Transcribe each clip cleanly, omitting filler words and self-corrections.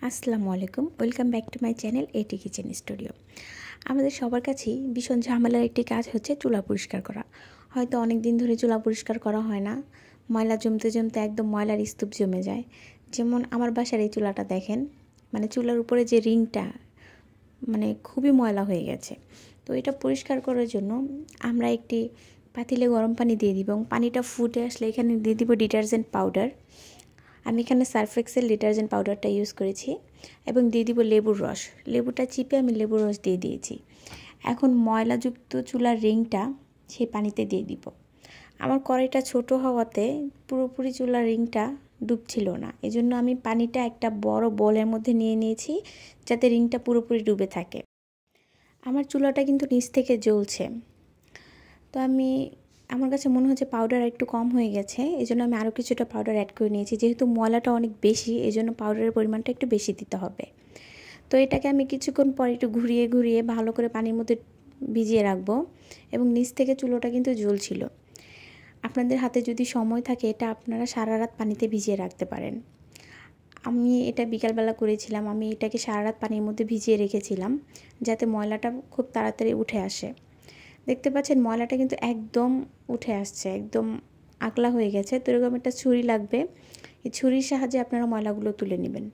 আসসালামু আলাইকুম, welcome back to my channel এটি কিচেন স্টুডিও। আমাদের সবার কাছেই ভীষণ ঝামেলার একটি কাজ হচ্ছে চুলা পরিষ্কার করা। হয়তো অনেক দিন ধরে চুলা পরিষ্কার করা হয় না, ময়লা জমতে জমতে একদম ময়লার স্তূপ জমে যায়। যেমন আমার বাসার এই চুলাটা দেখেন, চুলার উপরে যে রিংটা খুবই ময়লা হয়ে গেছে। তো এটা পরিষ্কার করার জন্য আমরা একটি পাতিলে গরম পানি দিয়ে দিব এবং পানিটা ফুটে আসলে এখানে দিয়ে দিব ডিটারজেন্ট পাউডার। আমি এখানে সার্ফ এক্সেল ডিটারজেন্ট পাউডারটা ইউজ করেছি এবং দিয়ে দিব লেবুর রস। লেবুটা চিপে আমি লেবুর রস দিয়ে দিয়েছি। এখন ময়লাযুক্ত চুলার রিংটা সেই পানিতে দিয়ে দিব। আমার কড়াইটা ছোট হওয়াতে পুরোপুরি চুলার রিংটা ডুবছিল না, এজন্য আমি পানিটা একটা বড় বোলের মধ্যে নিয়ে নিয়েছি যাতে রিংটা পুরোপুরি ডুবে থাকে। আমার চুলাটা কিন্তু নিচ থেকে জ্বলছে, তো আমার কাছে মনে হচ্ছে পাউডার একটু কম হয়ে গেছে, এজন্য আমি আরও কিছুটা পাউডার অ্যাড করে নিয়েছি। যেহেতু ময়লাটা অনেক বেশি, এজন্য পাউডারের পরিমাণটা একটু বেশি দিতে হবে। তো এটাকে আমি কিছুক্ষণ পর একটু ঘুরিয়ে ঘুরিয়ে ভালো করে পানির মধ্যে ভিজিয়ে রাখবো এবং নিচ থেকে চুলোটা কিন্তু জ্বলছিল। আপনাদের হাতে যদি সময় থাকে এটা আপনারা সারা রাত পানিতে ভিজিয়ে রাখতে পারেন। আমি এটা বিকালবেলা করেছিলাম, আমি এটাকে সারা রাত পানির মধ্যে ভিজিয়ে রেখেছিলাম যাতে ময়লাটা খুব তাড়াতাড়ি উঠে আসে। দেখতে পাচ্ছেন ময়লাটা কিন্তু একদম উঠে আসছে, একদম আগলা হয়ে গেছে। তো এরকম একটা ছুরি লাগবে, এই ছুরির সাহায্যে আপনারা ময়লাগুলো তুলে নেবেন।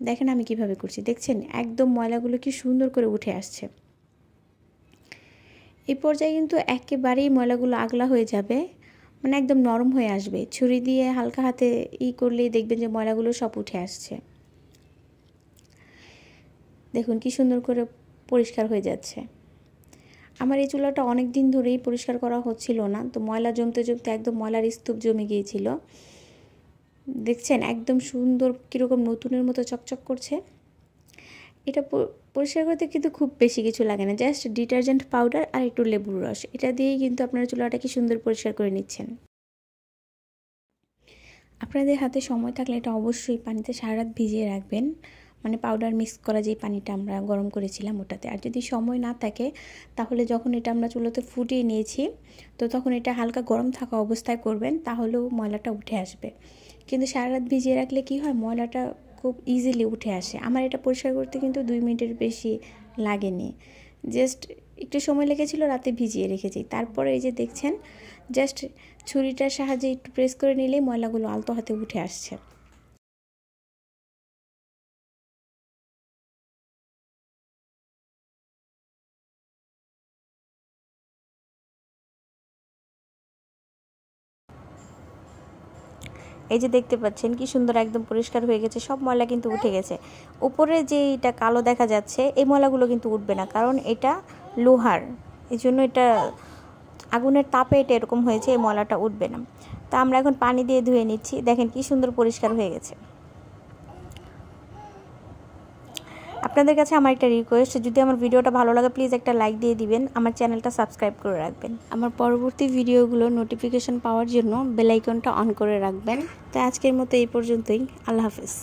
দেখেন আমি কিভাবে করছি, দেখছেন একদম ময়লাগুলো কি সুন্দর করে উঠে আসছে। এই পর্যায়ে কিন্তু একেবারেই ময়লাগুলো আগলা হয়ে যাবে, একদম নরম হয়ে আসবে। ছুরি দিয়ে হালকা হাতে করলেই দেখবেন যে ময়লাগুলো সব উঠে আসছে। দেখুন কি সুন্দর করে পরিষ্কার হয়ে যাচ্ছে। আমার এই চুলাটা অনেক দিন ধরেই পরিষ্কার করা হচ্ছিল না, তো ময়লা জমতে জমতে একদম ময়লার স্তূপ জমে গিয়েছিল। দেখছেন একদম সুন্দর কীরকম নতুনের মতো চকচক করছে। এটা পরিষ্কার করতে কিন্তু খুব বেশি কিছু লাগে না, জাস্ট ডিটারজেন্ট পাউডার আর একটু লেবুর রস, এটা দিয়েই কিন্তু আপনারা চুলাটাকে সুন্দর পরিষ্কার করে নিচ্ছেন। আপনাদের হাতে সময় থাকলে এটা অবশ্যই পানিতে সারা রাত ভিজিয়ে রাখবেন, পাউডার মিক্স করা যেই পানিটা আমরা গরম করেছিলাম ওটাতে। আর যদি সময় না থাকে তাহলে যখন এটা আমরা চুলোতে ফুটিয়ে নিয়েছি তো তখন এটা হালকা গরম থাকা অবস্থায় করবেন, তাহলেও ময়লাটা উঠে আসবে। কিন্তু সারা রাত ভিজিয়ে রাখলে কি হয়, ময়লাটা খুব ইজিলি উঠে আসে। আমার এটা পরিষ্কার করতে কিন্তু 2 মিনিটের বেশি লাগেনি, জাস্ট একটু সময় লেগেছিল, রাতে ভিজিয়ে রেখেছি। তারপরে এই যে দেখছেন জাস্ট ছুরিটার সাহায্যে একটু প্রেস করে নিলেই ময়লাগুলো আলতো হাতে উঠে আসছে। এই যে দেখতে পাচ্ছেন কি সুন্দর একদম পরিষ্কার হয়ে গেছে, সব ময়লা কিন্তু উঠে গেছে। উপরে যে এটা কালো দেখা যাচ্ছে এই ময়লাগুলো কিন্তু উঠবে না, কারণ এটা লোহার, এই জন্য এটা আগুনের তাপে এটা এরকম হয়েছে, এই ময়লাটা উঠবে না। তা আমরা এখন পানি দিয়ে ধুয়ে নিচ্ছি, দেখেন কি সুন্দর পরিষ্কার হয়ে গেছে। আপনাদের কাছে আমার একটা রিকোয়েস্ট, যদি আমার ভিডিওটা ভালো লাগে প্লিজ একটা লাইক দিয়ে দিবেন, আমার চ্যানেলটা সাবস্ক্রাইব করে রাখবেন। আমার পরবর্তী ভিডিওগুলো নোটিফিকেশন পাওয়ার জন্য বেল আইকনটা অন করে রাখবেন। তো আজকের মতো এই পর্যন্তই, আল্লাহ হাফেজ।